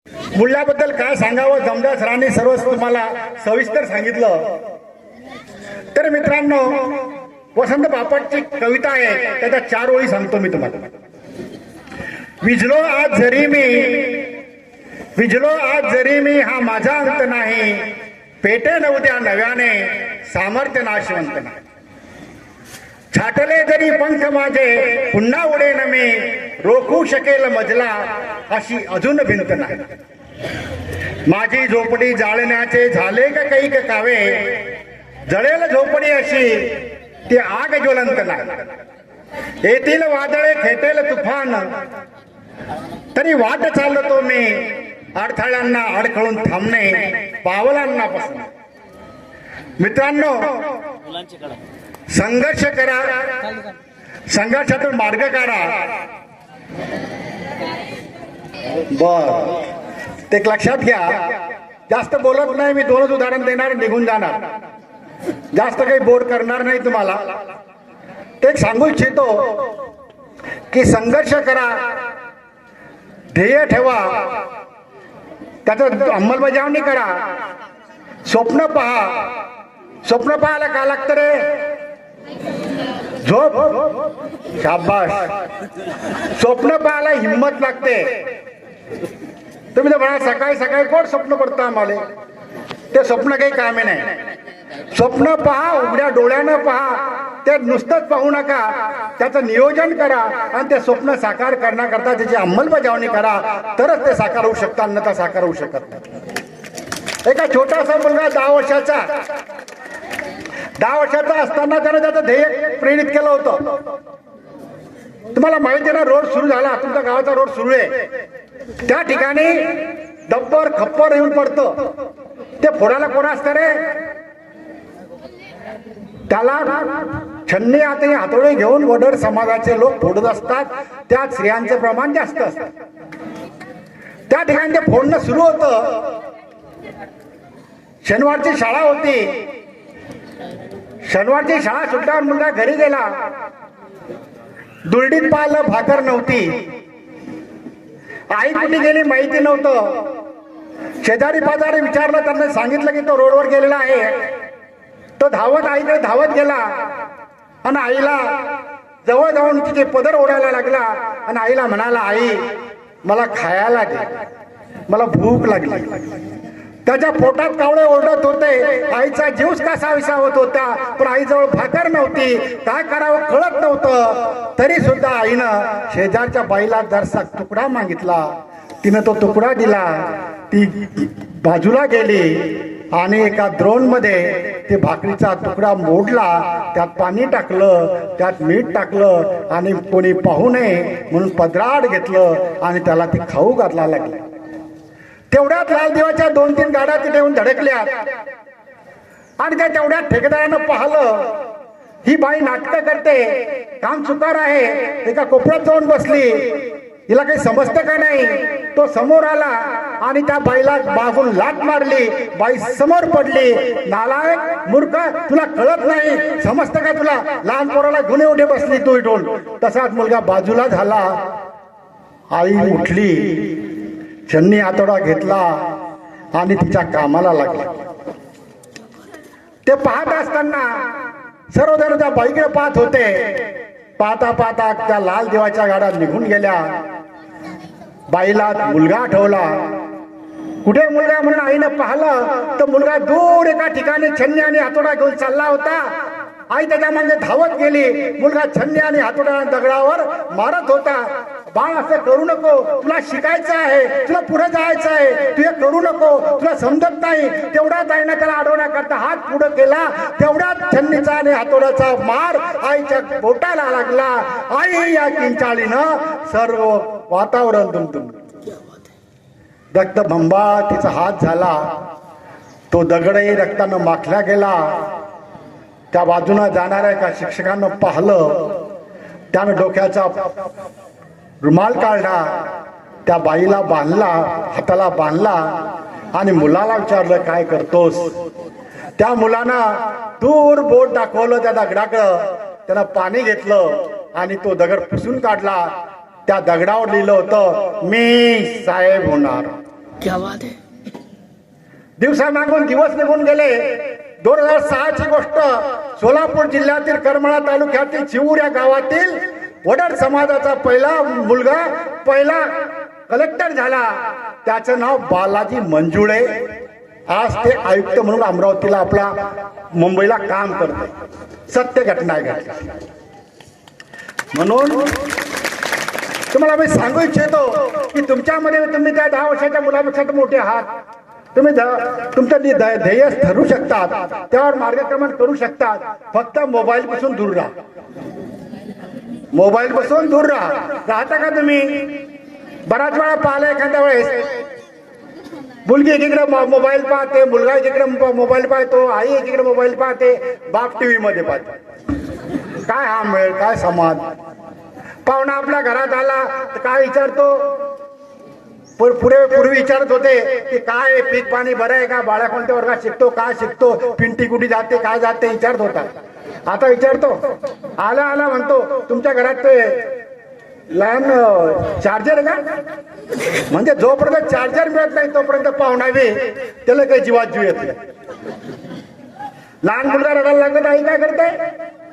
मूल्याबद्दल काय सांगावं, जमदार सरांनी सर्वच तुम्हाला सविस्तर सांगितलं. तर मित्रांनो, वसंत बापटची कविता आहे, त्याच्या 4 ओळी सांगतो मी तुम्हाला. विझलो आज जरी मी, विझलो आज जरी मी, हा माझा अंत नाही. पेटेन उद्या नव्याने, सामर्थ्य नाशवंत नाही. छाटले जरी पंख माझे, पुन्हा उडेन मी. रोखू शकेल मजला, अशी अजून भिंत नाही. माझी झोपडी जाळण्याचे झाले का कैक कावे. जळेल झोपडी अशी, ती आग ज्वलंत नाही. येतील वादळे, खेटेल तुफान, तरी वाट चालतो मी. अडथळ्यांना अडखळून थांबणे, पावलांना बसणे. मित्रांनो, संघर्ष करा, संघर्षातून मार्ग काढा. बर, ते लक्षात घ्या. जास्त बोलत नाही मी, 2च उदाहरण देणार, निघून जाणार. जास्त काही बोर करणार नाही तुम्हाला. ते सांगू इच्छितो की संघर्ष करा, ध्येय ठेवा, त्याचं अंमलबजावणी करा. स्वप्न पहा. स्वप्न पाहायला का लागतं रे? झोप. शाबास. स्वप्न पाहायला हिंमत लागते. तुम्ही तर म्हणा सकाळी सकाळी कोण स्वप्न पडतं आम्हाला, ते स्वप्न काही कामे नाही. स्वप्न पहा, उघड्या डोळ्यानं पहा. ते नुसतंच पाहू नका, त्याचं नियोजन करा आणि ते स्वप्न साकार करण्याकरता त्याची अंमलबजावणी करा, तरच ते साकार होऊ शकतं, अन्यथा साकार होऊ शकत नाही. एका छोटासा मुलगा 10 वर्षाचा असताना त्यानं त्याचं ध्येय प्रेरित केलं होतं. तुम्हाला माहिती ना, रोड सुरू झाला, तुमच्या गावाचा रोड सुरू आहे. त्या ठिकाणी डब्बर खप्पर येऊन पडतं. ते फोडायला कोण असतं रे? त्याला छन्नी हाती हातोडे घेऊन वडर समाजाचे लोक फोडत असतात. त्यात स्त्रियांचं प्रमाण जास्त असतं. त्या ठिकाणी ते फोडणं सुरू होतं. शनिवारची शाळा होती. शनिवारची शाळा सुटल्यावर मुलगा घरी गेला. दुर्डीत पाहिलं, भाकर नव्हती. आई कुठे गेली माहिती नव्हतं. शेजारी पाजारी विचारलं, त्यांनी सांगितलं की तो रोडवर गेलेला आहे. तो धावत आईकडे धावत गेला आणि आईला जवळ जाऊन तिचे पदर ओढायला लागला आणि आईला म्हणाला, आई मला खायला दे, मला भूक लागली. त्याच्या पोटात कावळे ओरडत होते. आईचा जीवच कसाविसा होत होता, पण आईजवळ भाकर नव्हती. काय करावं कळत नव्हतं. तरी सुद्धा आईनं शेजारच्या बाईला जरसा तुकडा मागितला. तिनं तो तुकडा दिला. ती बाजूला गेली आणि एका द्रोणमध्ये ते भाकरीचा तुकडा मोडला. त्यात पाणी टाकलं, त्यात मीठ टाकलं आणि कोणी पाहू नये म्हणून पदराड घेतलं आणि त्याला ती खाऊ घातला लागली. तेवढ्यात लाल देवाच्या 2-3 गाड्या तिथे येऊन धडकल्या आणि त्या तेवढ्यात ठेकेदारानं पाहिलं, ही बाई नाटकं करते, काम चुकार आहे. एका कोपऱ्यात जाऊन बसली. हिला काही समजतं का नाही? तो समोर आला आणि त्या बाईला बाजून लाट मारली. बाई समोर पडली. नालायक मूर्ख, तुला कळत नाही, समजतं का तुला? लहान पोराला गुन्हे उठे बसली तू इथून. तसाच मुलगा बाजूला झाला. आई उठली, छन्नी हातोडा घेतला आणि तिच्या कामाला लागला. ते पाहत असताना सर्वजण त्या बाईकडे पाहत होते. पाहता पाहता त्या लाल देवाच्या गाड्या निघून गेल्या. बाईला मुलगा आठवला. कुठे मुलगा म्हणून आईनं पाहिलं तर मुलगा दूर एका ठिकाणी छन्नी आणि हातोडा घेऊन चालला होता. आई त्याच्या मागे धावत गेली. मुलगा छन्नी आणि हातोडा दगडावर मारत होता. बाळ असं करू नको, तुला शिकायचं आहे, तुला पुढे जायचं आहे, तू हे करू नको, तुला समजत नाही. तेवढ्याच आईनं त्याला अडवण्याकरता हात पुढे केला. तेवढ्यात छन्नीचा आणि हातोड्याचा मार आईच्या बोटाला लागला. आई या किंचाळीनं सर्व वातावरण दुमदुमलं. रक्तभंबा तिचा हात झाला. तो दगडही रक्तानं माखला गेला. त्या बाजूनं जाणाऱ्या एका शिक्षकानं पाहिलं. त्यानं डोक्याचा रुमाल काढला, त्या बाईला बांधला, हाताला बांधला आणि मुलाला विचारलं, काय करतोस? त्या मुलानं दूर बोट दाखवलं त्या दगडाकडं. त्यानं पाणी घेतलं आणि तो दगड पुसून काढला. त्या दगडावर लिहिलं होतं, मी साहेब होणार. क्या बात है. दिवसामागून दिवस निघून गेले. 2006 ची गोष्ट. सोलापूर जिल्ह्यातील करमाळा तालुक्यातील चिऊर या गावातील वडर समाजाचा पहिला मुलगा पहिला कलेक्टर झाला. त्याचं नाव बालाजी मंजुळे. आज ते आयुक्त म्हणून अमरावतीला आपला मुंबईला काम करते. सत्य घटना आहे. म्हणून तुम्हाला मी सांगू इच्छितो की तुमच्यामध्ये तुम्ही त्या 10 वर्षाच्या मुलापेक्षा तर मोठे आहात. तुम्ही तुमचं ध्येय ठरवू शकतात, त्यावर मार्गक्रमण करू शकतात. फक्त मोबाईल पासून दूर राहा. मोबाईल पासून दूर राहता का तुम्ही? बराच वेळा पाहिलं एखाद्या वेळेस मुलगी एकीकडे मोबाईल पाहते, मुलगा एकीकडे मोबाईल पाहतो, आई एकीकडे मोबाईल पाहते, बाप टीव्ही मध्ये पाहतो. काय हा मिळेल, काय समाज? पाहुणा आपल्या घरात आला तर काय विचारतो? पूर्वी विचारत होते की काय पीक पाणी बरं आहे का, बाळा कोणत्या वर्गात शिकतो, काय शिकतो, पिंटी कुठे जाते, काय जाते विचारत होता. आता विचारतो, आला आला म्हणतो तुमच्या घरात ते लहान चार्जर आहे का? म्हणजे जोपर्यंत चार्जर मिळत नाही तोपर्यंत पाहुणावी त्याला काही जीवात जीव येत नाही. लहान मुलगा रडायला लागला तर आई काय करते?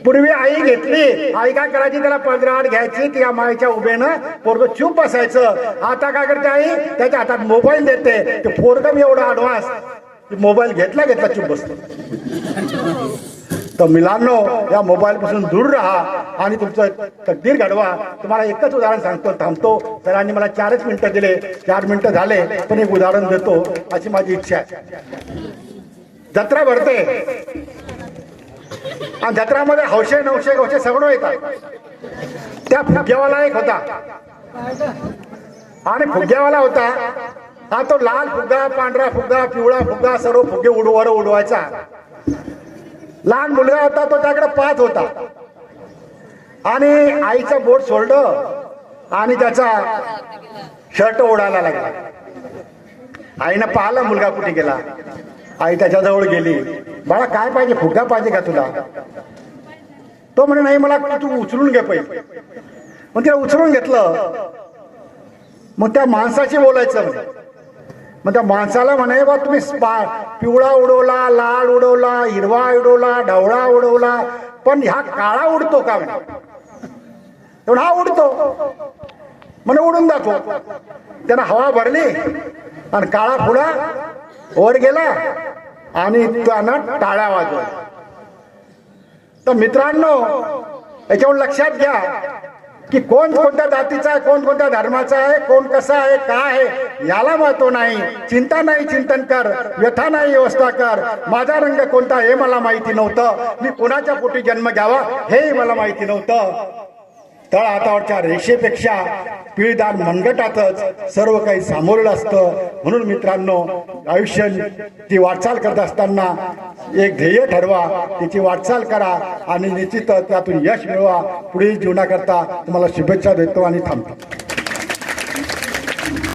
पूर्वी आई घेतली, आई काय करायची? त्याला पदराड घ्यायची, त्या माईच्या उभेनं पोरग चूप बसायचं. आता काय करते आई? त्याच्या हातात मोबाईल देते. ते पोरग एवढा ऍडव्हान्स की मोबाईल घेतला चूप बसतो. तर मुलांनो, या मोबाईल पासून दूर राहा आणि तुमचं तकदीर घडवा. तुम्हाला एकच उदाहरण सांगतो, थांबतो. सरांनी मला 4च मिनिटं दिले, 4 मिनिटं झाले, पण एक उदाहरण देतो अशी माझी इच्छा आहे. जत्रा भरते आणि जत्रामध्ये हौशे नवशे गवशे सगळं येतात. त्या फुग्यावाला एक होता आणि फुग्यावाला होता हा तो लाल फुगा, पांढरा फुगा, पिवळा फुगा सर्व फुगे उडवायचा. लहान मुलगा होता तो त्याकडे पाहत होता आणि आईचं बोट सोडलं आणि त्याचा शर्ट ओढायला लागला. आईनं पाहिलं मुलगा कुठे गेला. आई त्याच्याजवळ गेली. बाळा काय पाहिजे, फुगा पाहिजे का तुला? तो म्हणे नाही, मला तू उचलून घे पहिले. मग तिला उचलून घेतलं. मग त्या माणसाशी बोलायचं म्हणे. मग त्या माणसाला म्हणे बा तुम्ही पिवळा उडवला, लाल उडवला, हिरवा उडवला, ढवळा उडवला, पण ह्या काळा उडतो का? म्हणे हा उडतो. म्हणे उडून दाखव. त्यानं हवा भरली आणि काळा फुला वर गेला आणि त्यानं टाळ्या वाजवल्या. तर मित्रांनो, याच्यावर लक्षात घ्या की कोण कोणत्या जातीचा आहे, कोण कोणत्या धर्माचा आहे, कोण कसा आहे, काय आहे याला महत्व नाही. चिंता नाही चिंतन कर, व्यथा नाही व्यवस्था कर. माझा रंग कोणता हे मला माहिती नव्हतं. मी कोणाच्या पोटी जन्म घ्यावा हेही मला माहिती नव्हतं. तळ हातावरच्या रेषेपेक्षा पिळदार मनगटातच सर्व काही सामोरलं असतं. म्हणून मित्रांनो, आयुष्याची वाटचाल करत असताना एक ध्येय ठरवा, त्याची वाटचाल करा आणि निश्चितच त्यातून यश मिळवा. पुढील जीवनाकरता तुम्हाला शुभेच्छा देतो आणि थांबतो.